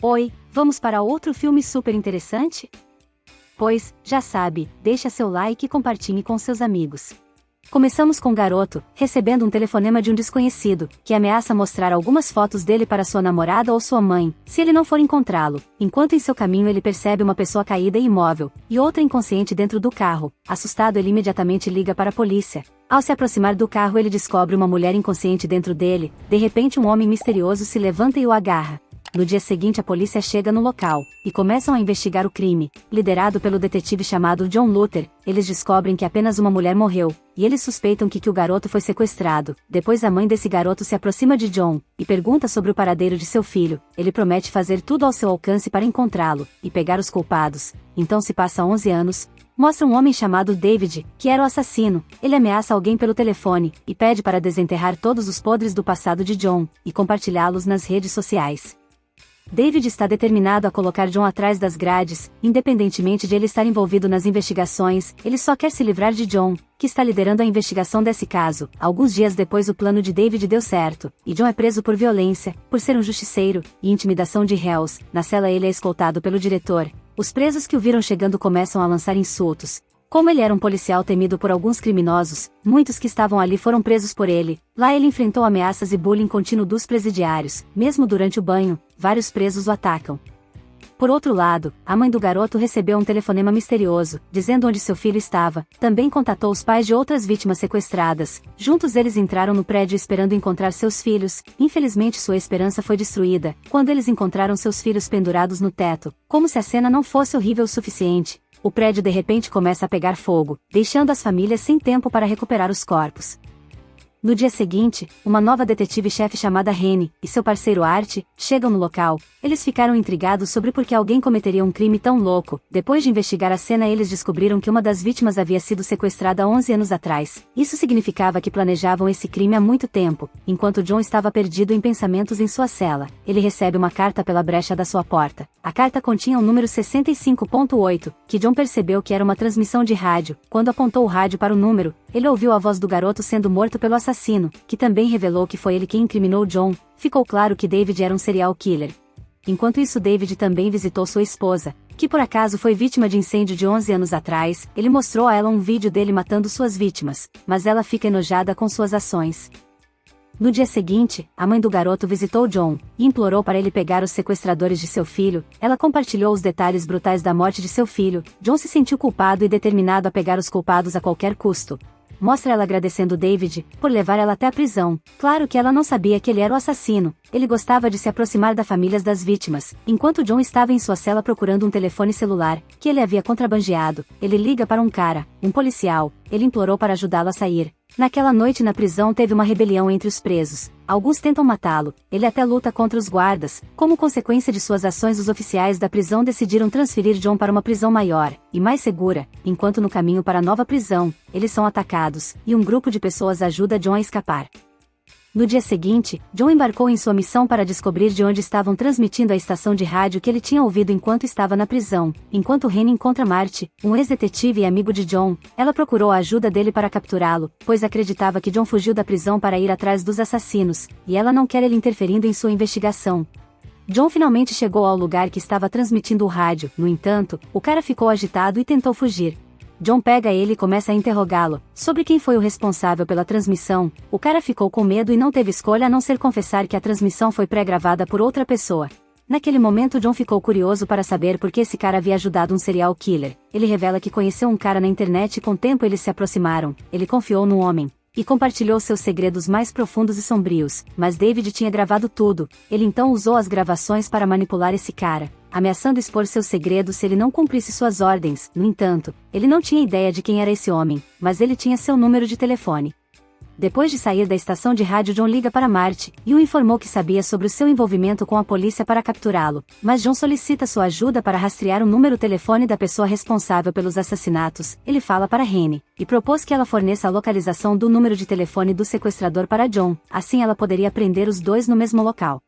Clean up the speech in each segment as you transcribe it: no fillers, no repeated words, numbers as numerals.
Oi, vamos para outro filme super interessante? Pois, já sabe, deixa seu like e compartilhe com seus amigos. Começamos com um garoto, recebendo um telefonema de um desconhecido, que ameaça mostrar algumas fotos dele para sua namorada ou sua mãe, se ele não for encontrá-lo. Enquanto em seu caminho ele percebe uma pessoa caída e imóvel, e outra inconsciente dentro do carro. Assustado, ele imediatamente liga para a polícia. Ao se aproximar do carro, ele descobre uma mulher inconsciente dentro dele. De repente, um homem misterioso se levanta e o agarra. No dia seguinte, a polícia chega no local, e começam a investigar o crime. Liderado pelo detetive chamado John Luther, eles descobrem que apenas uma mulher morreu, e eles suspeitam que o garoto foi sequestrado. Depois a mãe desse garoto se aproxima de John, e pergunta sobre o paradeiro de seu filho. Ele promete fazer tudo ao seu alcance para encontrá-lo, e pegar os culpados. Então se passa 11 anos, mostra um homem chamado David, que era o assassino. Ele ameaça alguém pelo telefone, e pede para desenterrar todos os podres do passado de John, e compartilhá-los nas redes sociais. David está determinado a colocar John atrás das grades, independentemente de ele estar envolvido nas investigações. Ele só quer se livrar de John, que está liderando a investigação desse caso. Alguns dias depois, o plano de David deu certo, e John é preso por violência, por ser um justiceiro, e intimidação de réus. Na cela ele é escoltado pelo diretor. Os presos que o viram chegando começam a lançar insultos. Como ele era um policial temido por alguns criminosos, muitos que estavam ali foram presos por ele. Lá ele enfrentou ameaças e bullying contínuo dos presidiários. Mesmo durante o banho, vários presos o atacam. Por outro lado, a mãe do garoto recebeu um telefonema misterioso, dizendo onde seu filho estava. Também contatou os pais de outras vítimas sequestradas. Juntos eles entraram no prédio esperando encontrar seus filhos. Infelizmente sua esperança foi destruída, quando eles encontraram seus filhos pendurados no teto. Como se a cena não fosse horrível o suficiente, o prédio de repente começa a pegar fogo, deixando as famílias sem tempo para recuperar os corpos. No dia seguinte, uma nova detetive-chefe chamada Rennie e seu parceiro Art chegam no local. Eles ficaram intrigados sobre por que alguém cometeria um crime tão louco. Depois de investigar a cena, eles descobriram que uma das vítimas havia sido sequestrada 11 anos atrás. Isso significava que planejavam esse crime há muito tempo. Enquanto John estava perdido em pensamentos em sua cela, ele recebe uma carta pela brecha da sua porta. A carta continha o número 65.8, que John percebeu que era uma transmissão de rádio. Quando apontou o rádio para o número, ele ouviu a voz do garoto sendo morto pelo assassino, que também revelou que foi ele quem incriminou John. Ficou claro que David era um serial killer. Enquanto isso, David também visitou sua esposa, que por acaso foi vítima de incêndio de 11 anos atrás. Ele mostrou a ela um vídeo dele matando suas vítimas, mas ela fica enojada com suas ações. No dia seguinte, a mãe do garoto visitou John, e implorou para ele pegar os sequestradores de seu filho. Ela compartilhou os detalhes brutais da morte de seu filho. John se sentiu culpado e determinado a pegar os culpados a qualquer custo. Mostra ela agradecendo David por levar ela até a prisão. Claro que ela não sabia que ele era o assassino. Ele gostava de se aproximar das famílias das vítimas. Enquanto John estava em sua cela procurando um telefone celular, que ele havia contrabandeado, ele liga para um cara, um policial. Ele implorou para ajudá-lo a sair. Naquela noite na prisão teve uma rebelião entre os presos. Alguns tentam matá-lo, ele até luta contra os guardas. Como consequência de suas ações, os oficiais da prisão decidiram transferir John para uma prisão maior e mais segura. Enquanto no caminho para a nova prisão, eles são atacados, e um grupo de pessoas ajuda John a escapar. No dia seguinte, John embarcou em sua missão para descobrir de onde estavam transmitindo a estação de rádio que ele tinha ouvido enquanto estava na prisão. Enquanto Rennie encontra Marty, um ex-detetive e amigo de John, ela procurou a ajuda dele para capturá-lo, pois acreditava que John fugiu da prisão para ir atrás dos assassinos, e ela não quer ele interferindo em sua investigação. John finalmente chegou ao lugar que estava transmitindo o rádio. No entanto, o cara ficou agitado e tentou fugir. John pega ele e começa a interrogá-lo sobre quem foi o responsável pela transmissão. O cara ficou com medo e não teve escolha a não ser confessar que a transmissão foi pré-gravada por outra pessoa. Naquele momento, John ficou curioso para saber por que esse cara havia ajudado um serial killer. Ele revela que conheceu um cara na internet e com o tempo eles se aproximaram. Ele confiou no homem e compartilhou seus segredos mais profundos e sombrios, mas David tinha gravado tudo. Ele então usou as gravações para manipular esse cara, ameaçando expor seus segredos se ele não cumprisse suas ordens. No entanto, ele não tinha ideia de quem era esse homem, mas ele tinha seu número de telefone. Depois de sair da estação de rádio, John liga para Marty e o informou que sabia sobre o seu envolvimento com a polícia para capturá-lo, mas John solicita sua ajuda para rastrear o número de telefone da pessoa responsável pelos assassinatos. Ele fala para Rennie e propôs que ela forneça a localização do número de telefone do sequestrador para John, assim ela poderia prender os dois no mesmo local.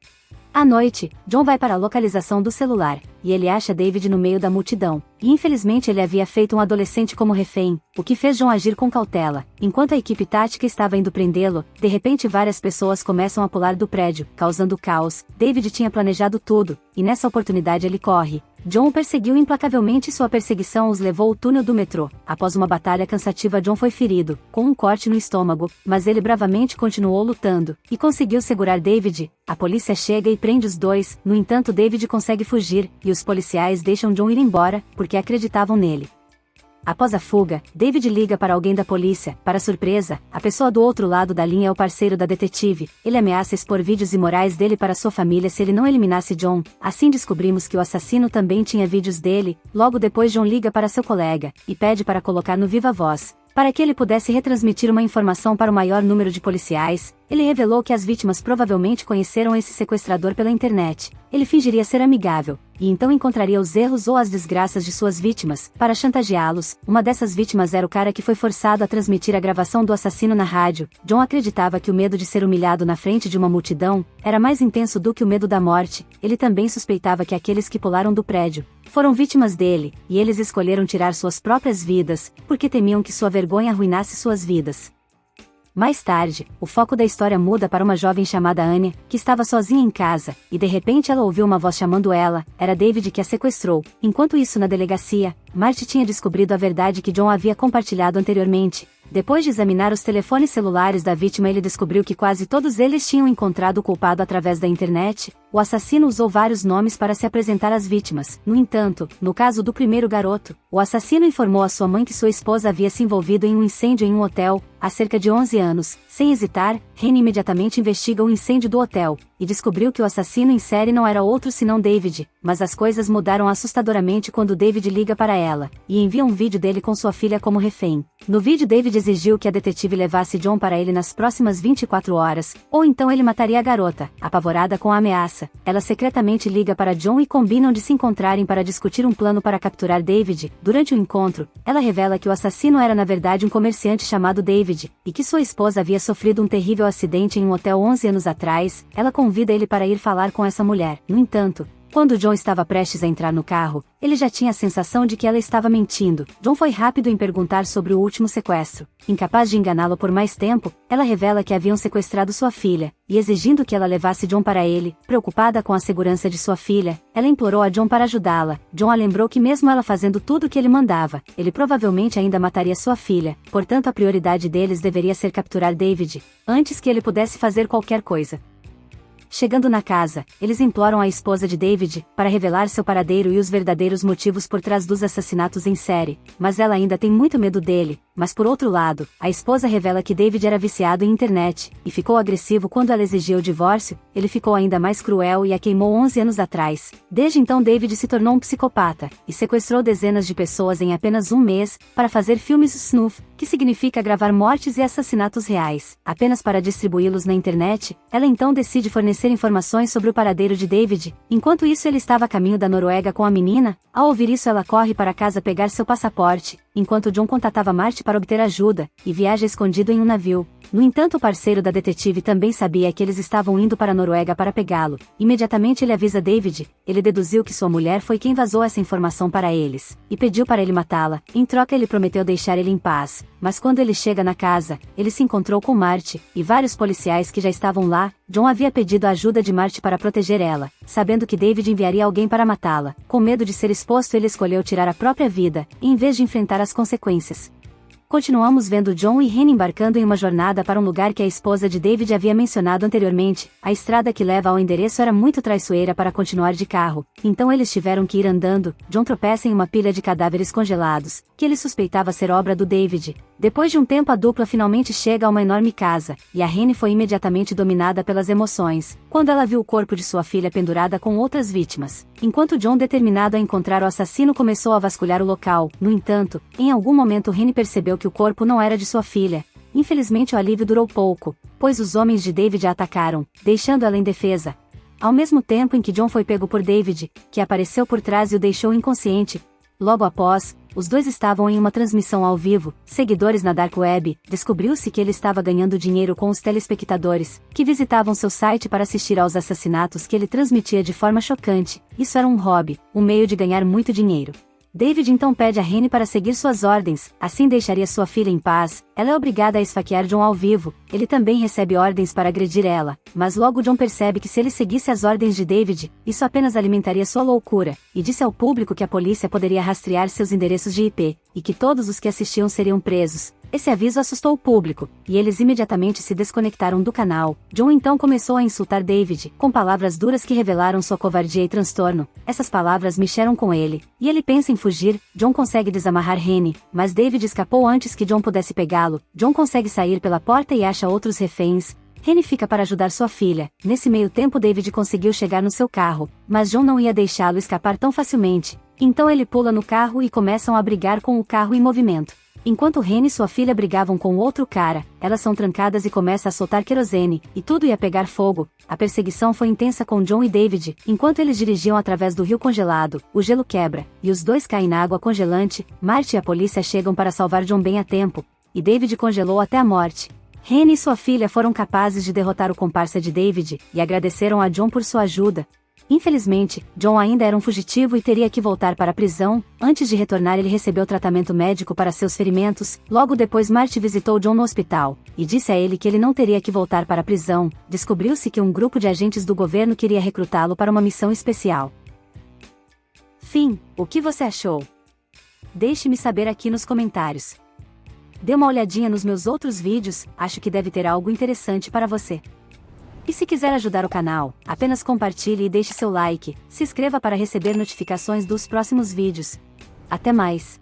À noite, John vai para a localização do celular, e ele acha David no meio da multidão. E infelizmente ele havia feito um adolescente como refém, o que fez John agir com cautela. Enquanto a equipe tática estava indo prendê-lo, de repente várias pessoas começam a pular do prédio, causando caos. David tinha planejado tudo, e nessa oportunidade ele corre. John o perseguiu implacavelmente e sua perseguição os levou ao túnel do metrô. Após uma batalha cansativa, John foi ferido, com um corte no estômago, mas ele bravamente continuou lutando, e conseguiu segurar David. A polícia chega e prende os dois, no entanto David consegue fugir, e os policiais deixam John ir embora, porque acreditavam nele. Após a fuga, David liga para alguém da polícia. Para surpresa, a pessoa do outro lado da linha é o parceiro da detetive. Ele ameaça expor vídeos imorais dele para sua família se ele não eliminasse John. Assim descobrimos que o assassino também tinha vídeos dele. Logo depois John liga para seu colega, e pede para colocar no viva voz, para que ele pudesse retransmitir uma informação para o maior número de policiais. Ele revelou que as vítimas provavelmente conheceram esse sequestrador pela internet. Ele fingiria ser amigável, e então encontraria os erros ou as desgraças de suas vítimas, para chantageá-los. Uma dessas vítimas era o cara que foi forçado a transmitir a gravação do assassino na rádio. John acreditava que o medo de ser humilhado na frente de uma multidão era mais intenso do que o medo da morte. Ele também suspeitava que aqueles que pularam do prédio foram vítimas dele, e eles escolheram tirar suas próprias vidas, porque temiam que sua vergonha arruinasse suas vidas. Mais tarde, o foco da história muda para uma jovem chamada Anya, que estava sozinha em casa, e de repente ela ouviu uma voz chamando ela. Era David que a sequestrou. Enquanto isso, na delegacia, Marty tinha descobrido a verdade que John havia compartilhado anteriormente. Depois de examinar os telefones celulares da vítima, ele descobriu que quase todos eles tinham encontrado o culpado através da internet. O assassino usou vários nomes para se apresentar às vítimas. No entanto, no caso do primeiro garoto, o assassino informou a sua mãe que sua esposa havia se envolvido em um incêndio em um hotel, há cerca de 11 anos. Sem hesitar, Henry imediatamente investiga o incêndio do hotel, e descobriu que o assassino em série não era outro senão David. Mas as coisas mudaram assustadoramente quando David liga para ela, e envia um vídeo dele com sua filha como refém. No vídeo, David exigiu que a detetive levasse John para ele nas próximas 24 horas, ou então ele mataria a garota. Apavorada com a ameaça, ela secretamente liga para John e combinam de se encontrarem para discutir um plano para capturar David. Durante o encontro, ela revela que o assassino era na verdade um comerciante chamado David, e que sua esposa havia sofrido um terrível acidente em um hotel 11 anos atrás. Ela convida ele para ir falar com essa mulher. No entanto, quando John estava prestes a entrar no carro, ele já tinha a sensação de que ela estava mentindo. John foi rápido em perguntar sobre o último sequestro. Incapaz de enganá-lo por mais tempo, ela revela que haviam sequestrado sua filha, e exigindo que ela levasse John para ele. Preocupada com a segurança de sua filha, ela implorou a John para ajudá-la. John a lembrou que mesmo ela fazendo tudo o que ele mandava, ele provavelmente ainda mataria sua filha. Portanto, a prioridade deles deveria ser capturar David, antes que ele pudesse fazer qualquer coisa. Chegando na casa, eles imploram a esposa de David para revelar seu paradeiro e os verdadeiros motivos por trás dos assassinatos em série, mas ela ainda tem muito medo dele. Mas por outro lado, a esposa revela que David era viciado em internet, e ficou agressivo quando ela exigiu o divórcio. Ele ficou ainda mais cruel e a queimou 11 anos atrás. Desde então David se tornou um psicopata, e sequestrou dezenas de pessoas em apenas um mês, para fazer filmes snuff, que significa gravar mortes e assassinatos reais, apenas para distribuí-los na internet. Ela então decide fornecer informações sobre o paradeiro de David. Enquanto isso, ele estava a caminho da Noruega com a menina. Ao ouvir isso, ela corre para casa pegar seu passaporte, enquanto John contatava Marty para obter ajuda, e viaja escondido em um navio. No entanto, o parceiro da detetive também sabia que eles estavam indo para a Noruega para pegá-lo. Imediatamente ele avisa David. Ele deduziu que sua mulher foi quem vazou essa informação para eles, e pediu para ele matá-la. Em troca, ele prometeu deixar ele em paz. Mas quando ele chega na casa, ele se encontrou com Marty, e vários policiais que já estavam lá. John havia pedido a ajuda de Marty para proteger ela, sabendo que David enviaria alguém para matá-la. Com medo de ser exposto, ele escolheu tirar a própria vida, em vez de enfrentar as consequências. Continuamos vendo John e Henry embarcando em uma jornada para um lugar que a esposa de David havia mencionado anteriormente. A estrada que leva ao endereço era muito traiçoeira para continuar de carro, então eles tiveram que ir andando. John tropeça em uma pilha de cadáveres congelados, que ele suspeitava ser obra do David. Depois de um tempo, a dupla finalmente chega a uma enorme casa, e a Henry foi imediatamente dominada pelas emoções, quando ela viu o corpo de sua filha pendurada com outras vítimas. Enquanto John, determinado a encontrar o assassino, começou a vasculhar o local. No entanto, em algum momento Henry percebeu que o corpo não era de sua filha. Infelizmente, o alívio durou pouco, pois os homens de David a atacaram, deixando ela indefesa. Ao mesmo tempo em que John foi pego por David, que apareceu por trás e o deixou inconsciente, Logo após, os dois estavam em uma transmissão ao vivo, seguidores na Dark Web, descobriu-se que ele estava ganhando dinheiro com os telespectadores, que visitavam seu site para assistir aos assassinatos que ele transmitia de forma chocante. Isso era um hobby, um meio de ganhar muito dinheiro. David então pede a Rennie para seguir suas ordens, assim deixaria sua filha em paz. Ela é obrigada a esfaquear John ao vivo, ele também recebe ordens para agredir ela, mas logo John percebe que se ele seguisse as ordens de David, isso apenas alimentaria sua loucura, e disse ao público que a polícia poderia rastrear seus endereços de IP, e que todos os que assistiam seriam presos. Esse aviso assustou o público, e eles imediatamente se desconectaram do canal. John então começou a insultar David, com palavras duras que revelaram sua covardia e transtorno. Essas palavras mexeram com ele, e ele pensa em fugir. John consegue desamarrar Rennie, mas David escapou antes que John pudesse pegá-lo. John consegue sair pela porta e acha outros reféns. Rennie fica para ajudar sua filha. Nesse meio tempo David conseguiu chegar no seu carro, mas John não ia deixá-lo escapar tão facilmente. Então ele pula no carro e começam a brigar com o carro em movimento. Enquanto Rennie e sua filha brigavam com outro cara, elas são trancadas e começa a soltar querosene, e tudo ia pegar fogo. A perseguição foi intensa com John e David. Enquanto eles dirigiam através do rio congelado, o gelo quebra, e os dois caem na água congelante. Marty e a polícia chegam para salvar John bem a tempo, e David congelou até a morte. Rennie e sua filha foram capazes de derrotar o comparsa de David, e agradeceram a John por sua ajuda. Infelizmente, John ainda era um fugitivo e teria que voltar para a prisão. Antes de retornar ele recebeu tratamento médico para seus ferimentos. Logo depois Marty visitou John no hospital, e disse a ele que ele não teria que voltar para a prisão. Descobriu-se que um grupo de agentes do governo queria recrutá-lo para uma missão especial. Fim. O que você achou? Deixe-me saber aqui nos comentários. Dê uma olhadinha nos meus outros vídeos, acho que deve ter algo interessante para você. E se quiser ajudar o canal, apenas compartilhe e deixe seu like, se inscreva para receber notificações dos próximos vídeos. Até mais!